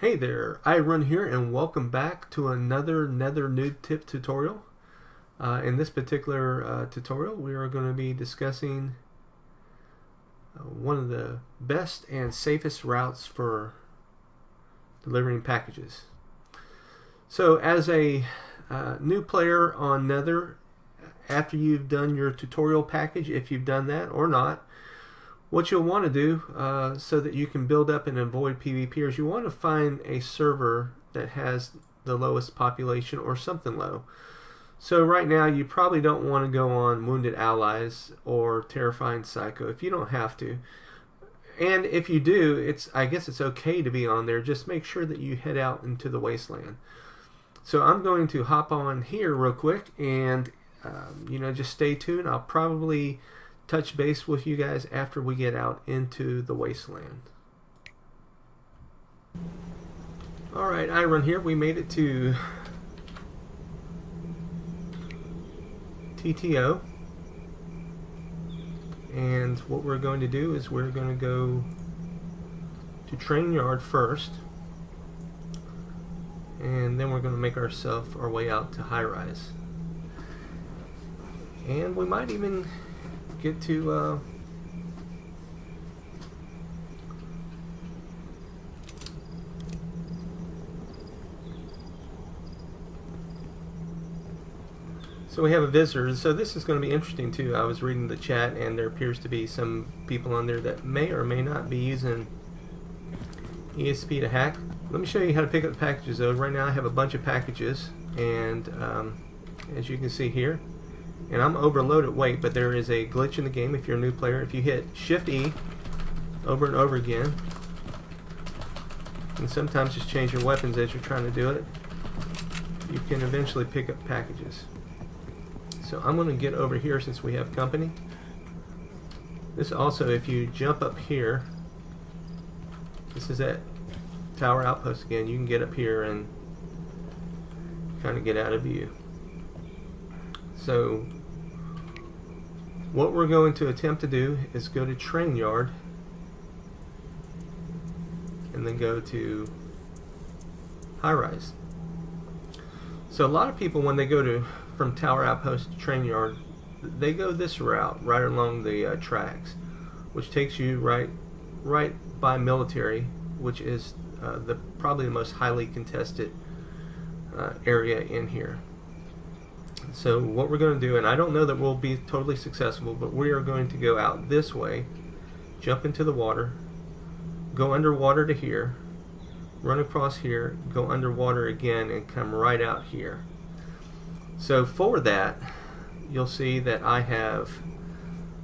Hey there, iRun here, and welcome back to another Nether Noob Tip tutorial. In this particular tutorial, we are going to be discussing one of the best and safest routes for delivering packages. So as a new player on Nether, after you've done your tutorial package, if you've done that or not, what you'll want to do so that you can build up and avoid PvP is you want to find a server that has the lowest population or something low. So right now you probably don't want to go on Wounded Allies or Terrifying Psycho if you don't have to. And if you do, I guess it's okay to be on there. Just make sure that you head out into the wasteland. So I'm going to hop on here real quick and just stay tuned. I'll probably touch base with you guys after we get out into the wasteland. Alright, iRun here. We made it to TTO, and what we're going to do is we're going to go to Trainyard first, and then we're going to make our way out to Highrise, and we might even get to so we have a visitor. So this is going to be interesting too. I was reading the chat and there appears to be some people on there that may or may not be using ESP to hack. Let me show you how to pick up the packages though. Right now I have a bunch of packages, and as you can see here, and I'm overloaded weight, but there is a glitch in the game if you're a new player. If you hit Shift E over and over again, and sometimes just change your weapons as you're trying to do it, you can eventually pick up packages. So I'm going to get over here since we have company. This also, if you jump up here, this is at Tower Outpost again, you can get up here and kind of get out of view. So what we're going to attempt to do is go to Trainyard and then go to Highrise. So a lot of people, when they go from Tower Outpost to Trainyard, they go this route right along the tracks, which takes you right by military, which is probably the most highly contested area in here. So what we're going to do, and I don't know that we'll be totally successful, but we are going to go out this way, jump into the water, go underwater to here, run across here, go underwater again, and come right out here. So for that, you'll see that I have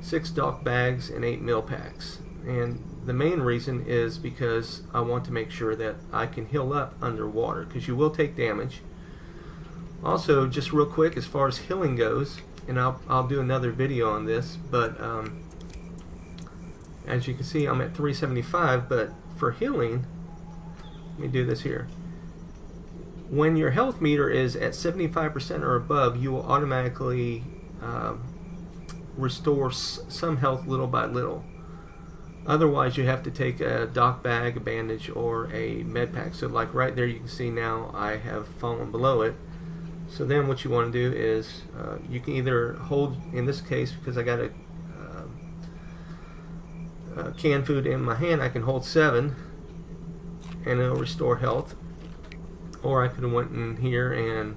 6 dock bags and 8 meal packs. And the main reason is because I want to make sure that I can heal up underwater, because you will take damage. Also, just real quick, as far as healing goes, and I'll do another video on this, but as you can see, I'm at 375, but for healing, let me do this here. When your health meter is at 75% or above, you will automatically restore some health little by little. Otherwise, you have to take a dock bag, a bandage, or a med pack. So like right there, you can see now I have fallen below it. So then what you want to do is you can either hold, in this case, because I got a canned food in my hand, I can hold 7 and it'll restore health. Or I could have went in here and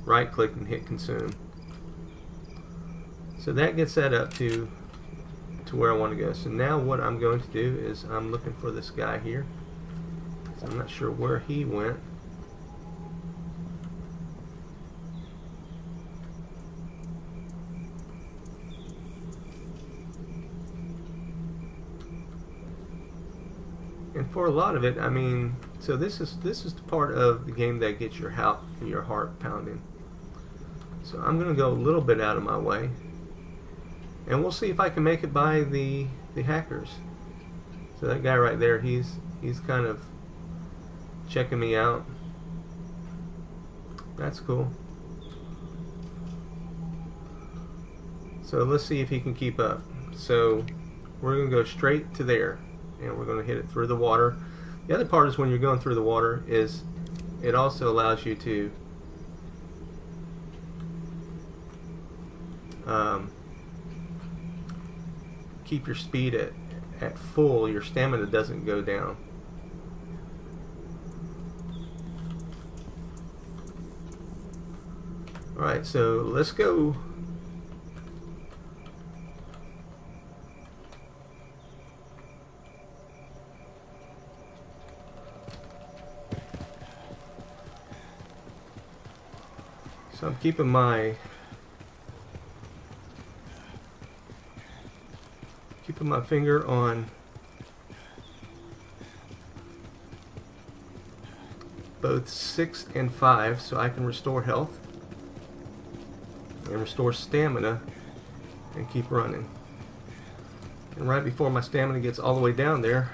right click and hit consume. So that gets that up to where I want to go. So now what I'm going to do is I'm looking for this guy here. So I'm not sure where he went. And for a lot of it, I mean, so this is the part of the game that gets your heart pounding. So I'm going to go a little bit out of my way, and we'll see if I can make it by the hackers. So that guy right there, he's kind of checking me out. That's cool. So let's see if he can keep up. So we're going to go straight to there, and we're going to hit it through the water. The other part is when you're going through the water is it also allows you to keep your speed at full. Your stamina doesn't go down. Alright, so let's go. So I'm keeping my finger on both 6 and 5 so I can restore health and restore stamina and keep running. And right before my stamina gets all the way down there,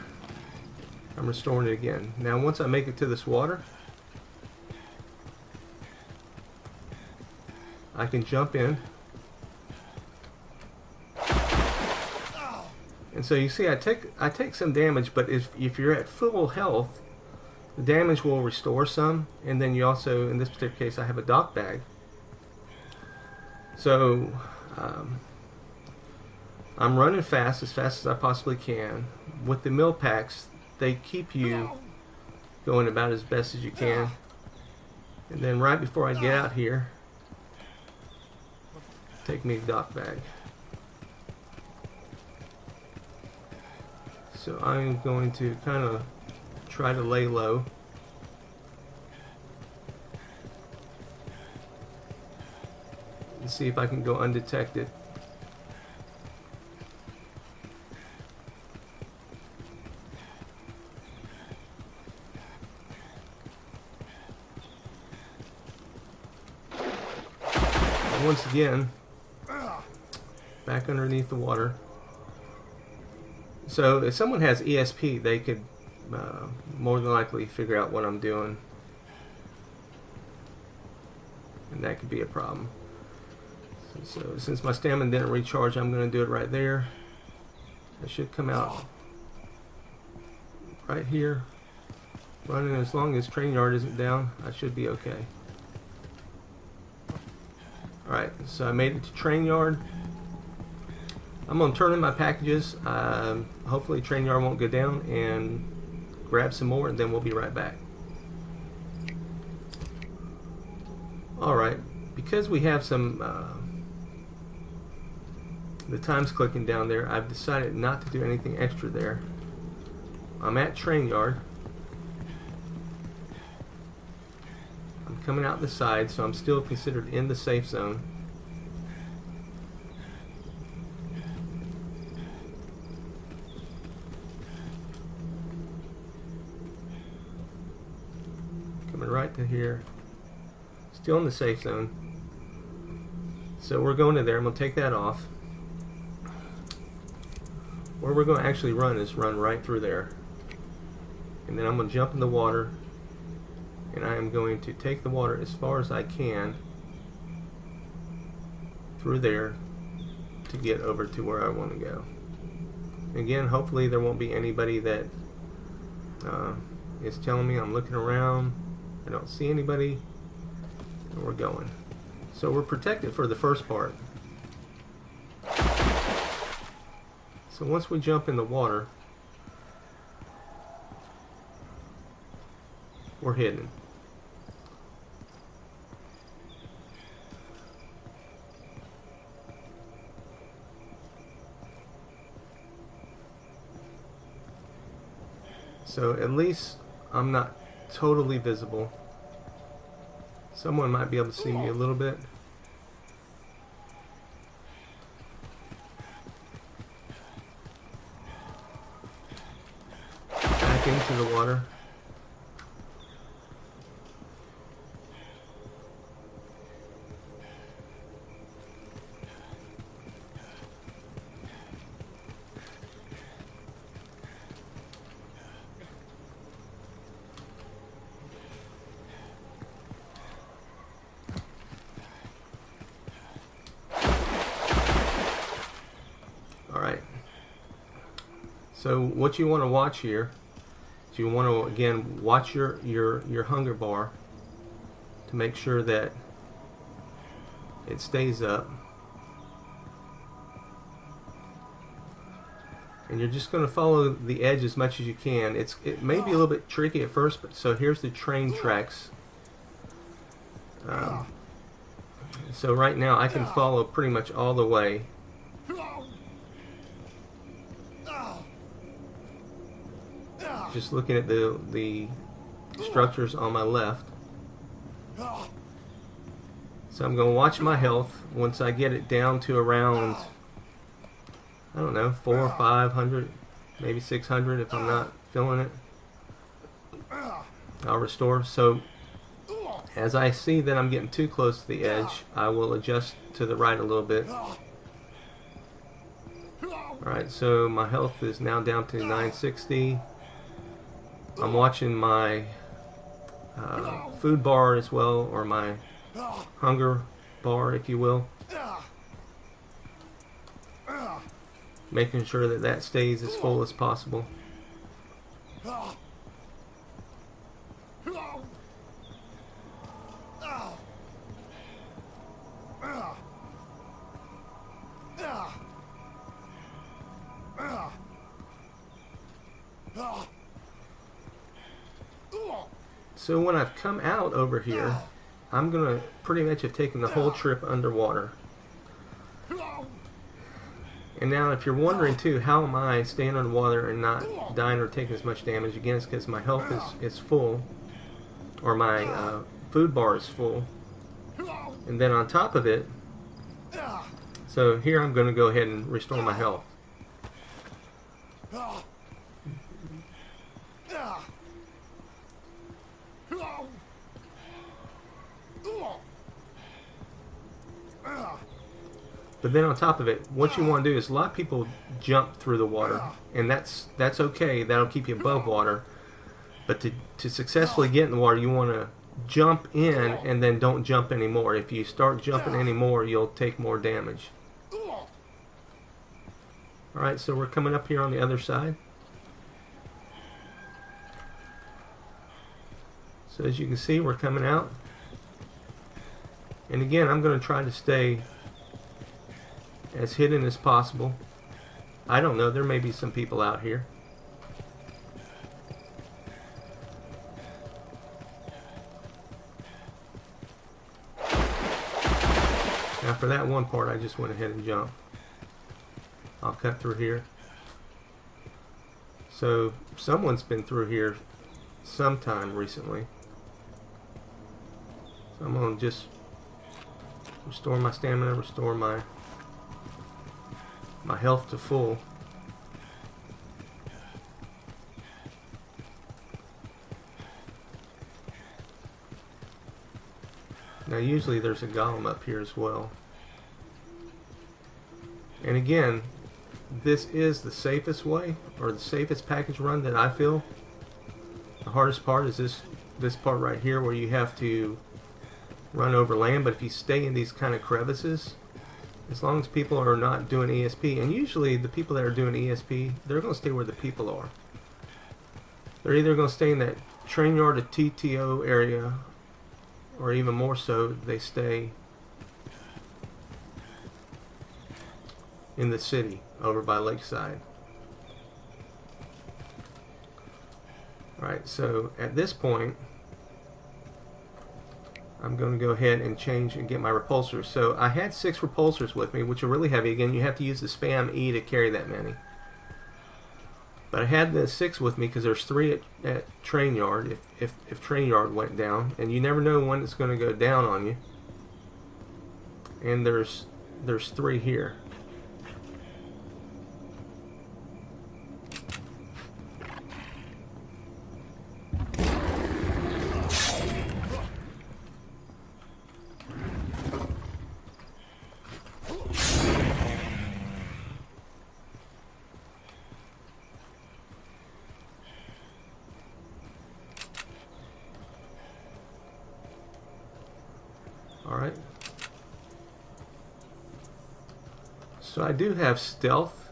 I'm restoring it again. Now once I make it to this water, I can jump in. And so you see I take some damage, but if you're at full health, the damage will restore some, and then you also, in this particular case, I have a dock bag. So I'm running as fast as I possibly can. With the mill packs, they keep you going about as best as you can. And then right before I get out here, take me a dock bag. So I'm going to kind of try to lay low. And see if I can go undetected. And once again, back underneath the water. So if someone has ESP, they could more than likely figure out what I'm doing, and that could be a problem. So since my stamina didn't recharge, I'm going to do it right there. I should come out right here running. As long as Trainyard isn't down, I should be okay. Alright, so I made it to Trainyard. I'm going to turn in my packages. Hopefully Trainyard won't go down, and grab some more, and then we'll be right back. Alright, because we have some the time's clicking down there, I've decided not to do anything extra there. I'm at Trainyard. I'm coming out the side, so I'm still considered in the safe zone. Coming right to here. Still in the safe zone. So we're going to there. I'm going to take that off. Where we're going to actually run is run right through there. And then I'm going to jump in the water. And I am going to take the water as far as I can through there to get over to where I want to go. Again, hopefully there won't be anybody that is telling me. I'm looking around. I don't see anybody. And we're going. So we're protected for the first part. So once we jump in the water, we're hidden. So at least I'm not totally visible. Someone might be able to see me a little bit. Back into the water. So what you want to watch here So you want to again watch your hunger bar to make sure that it stays up. And you're just going to follow the edge as much as you can. It may be a little bit tricky at first, but so here's the train tracks. So right now I can follow pretty much all the way. Just looking at the structures on my left. So I'm going to watch my health. Once I get it down to around, I don't know, 400 or 500, maybe 600 if I'm not feeling it, I'll restore. So as I see that I'm getting too close to the edge, I will adjust to the right a little bit. Alright, so my health is now down to 960. I'm watching my food bar as well, or my hunger bar, if you will. Making sure that that stays as full as possible. So when I've come out over here, I'm going to pretty much have taken the whole trip underwater. And now if you're wondering too, how am I staying underwater and not dying or taking as much damage? Again, it's because my health is full, or my food bar is full. And then on top of it, so here I'm going to go ahead and restore my health. But then on top of it, what you want to do is, a lot of people jump through the water, and that's okay. That'll keep you above water. But to successfully get in the water, you want to jump in and then don't jump anymore. If you start jumping anymore, you'll take more damage. Alright, so we're coming up here on the other side. So as you can see, we're coming out. And again, I'm going to try to stay as hidden as possible. I don't know, there may be some people out here. Now for that one part, I just went ahead and jumped. I'll cut through here. So someone's been through here sometime recently. So I'm going to just restore my stamina, restore my health to full. Now usually there's a golem up here as well. And again, this is the safest way, or the safest package run that I feel. The hardest part is this part right here, where you have to run over land. But if you stay in these kind of crevices, as long as people are not doing ESP, and usually the people that are doing ESP, they're going to stay where the people are. They're either going to stay in that Trainyard to TTO area, or even more so, they stay in the city over by Lakeside. Alright, so at this point, I'm going to go ahead and change and get my repulsors. So I had 6 repulsors with me, which are really heavy. Again, you have to use the spam E to carry that many. But I had the 6 with me because there's 3 at Trainyard if Trainyard went down. And you never know when it's going to go down on you. And there's 3 here. Alright. So I do have stealth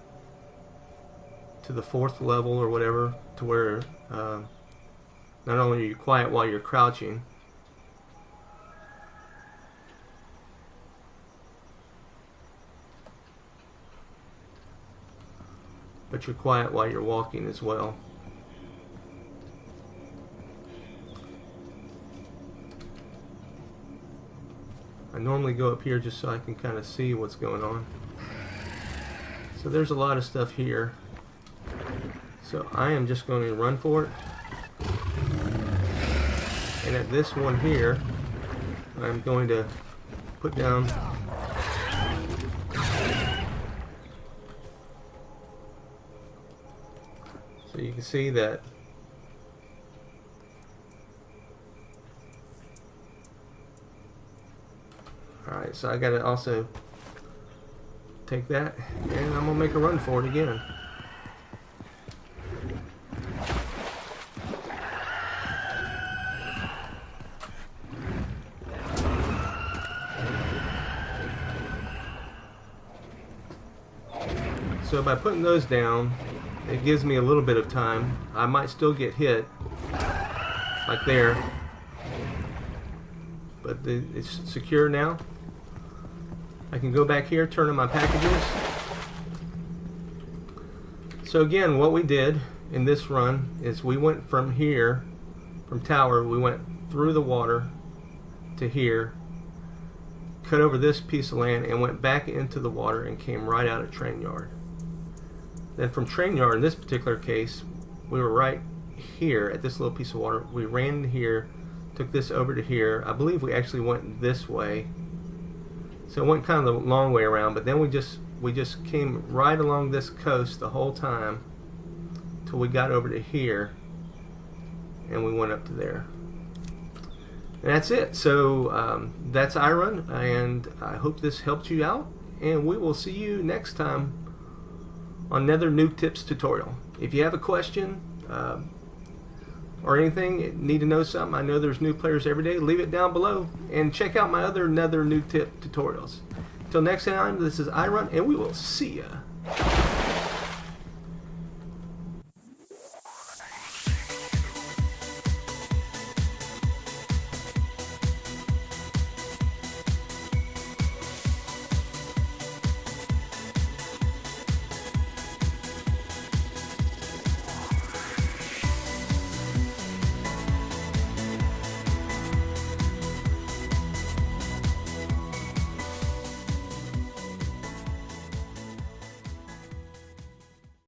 to the 4th level or whatever, to where not only are you quiet while you're crouching, but you're quiet while you're walking as well. I normally go up here just so I can kind of see what's going on. So there's a lot of stuff here. So I am just going to run for it. And at this one here, I'm going to put down so you can see that alright, so I gotta also take that and I'm gonna make a run for it again. So by putting those down, it gives me a little bit of time. I might still get hit, like there, but it's secure now. I can go back here, turn on my packages. So again, what we did in this run is we went from here, from Tower, we went through the water to here, cut over this piece of land, and went back into the water and came right out of Trainyard. Then from Trainyard, in this particular case, we were right here at this little piece of water. We ran here, took this over to here. I believe we actually went this way. So it went kind of the long way around, but then we just came right along this coast the whole time till we got over to here, and we went up to there. And that's it. So that's iRun, and I hope this helped you out, and we will see you next time on Nether Noob Tips tutorial. If you have a question or anything, need to know something, I know there's new players every day, leave it down below and check out my other Nether Noob Tip tutorials. Until next time, this is iRun, and we will see ya.